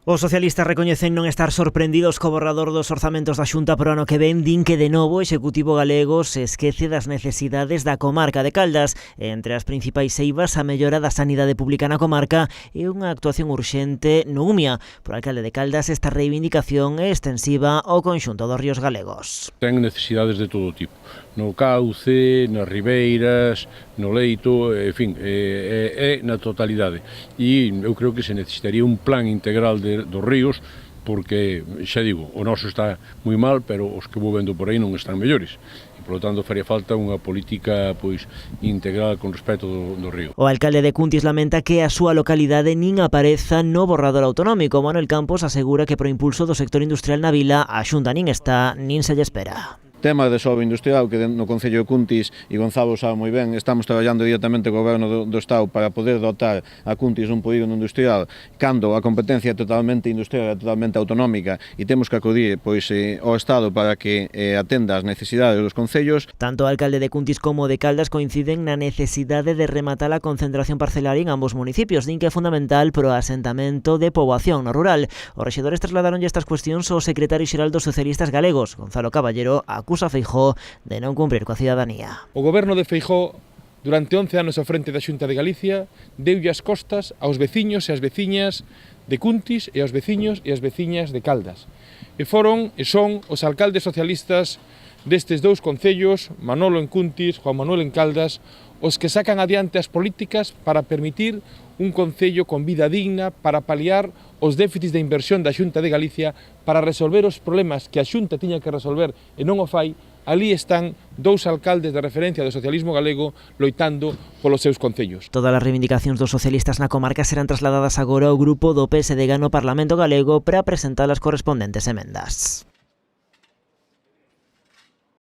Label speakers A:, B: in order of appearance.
A: Os socialistas recoñecen non estar sorprendidos co borrador dos orzamentos da Xunta para o ano que ven, din que de novo o Executivo galego se esquece das necesidades da comarca de Caldas. Entre as principais eivas, a mellora da sanidade pública na comarca e unha actuación urxente no UMIA. Por alcalde de Caldas, esta reivindicación é extensiva ao conxunto dos ríos galegos.
B: Ten necesidades de todo tipo, no cauce, nas ribeiras, no leito, en fin, é na totalidade. E eu creo que se necesitaría un plan integral dos ríos, porque, xa digo, o noso está moi mal, pero os que vou vendo por aí non están mellores. E, polo tanto, faría falta unha política integral con respecto do río.
A: O alcalde de Cuntis lamenta que a súa localidade nin apareza no borrador autonómico. Manuel Campos asegura que pro impulso do sector industrial na vila a Xunta nin está, nin se lle espera.
C: Tema de solo industrial que no Concello de Cuntis, e Gonzalo sabe moi ben, estamos traballando directamente co Goberno do Estado para poder dotar a Cuntis un polígono industrial cando a competencia é totalmente industrial, é totalmente autonómica, e temos que acudir ao Estado para que atenda as necesidades dos concellos.
A: Tanto o alcalde de Cuntis como de Caldas coinciden na necesidade de rematar a concentración parcelaria en ambos municipios, din que é fundamental pro asentamento de poboación no rural. Os rexedores trasladaronlle estas cuestións ao secretario xeral dos socialistas galegos, Gonzalo Caballero, acusa a Feijóo de non cumprir coa cidadanía.
D: O goberno de Feijóo, durante 11 anos ao frente da Xunta de Galicia, deulle as costas aos veciños e as veciñas de Cuntis e aos veciños e as veciñas de Caldas. E foron e son os alcaldes socialistas destes dous concellos, Manolo en Cuntis, Juan Manuel en Caldas, os que sacan adiante as políticas para permitir un concello con vida digna, para paliar os déficits de inversión da Xunta de Galicia, para resolver os problemas que a Xunta tiña que resolver e non o fai. Ali están dous alcaldes de referencia do socialismo galego loitando polos seus concellos.
A: Todas as reivindicacións dos socialistas na comarca serán trasladadas agora ao grupo do PSD no Parlamento galego para presentar as correspondentes emendas.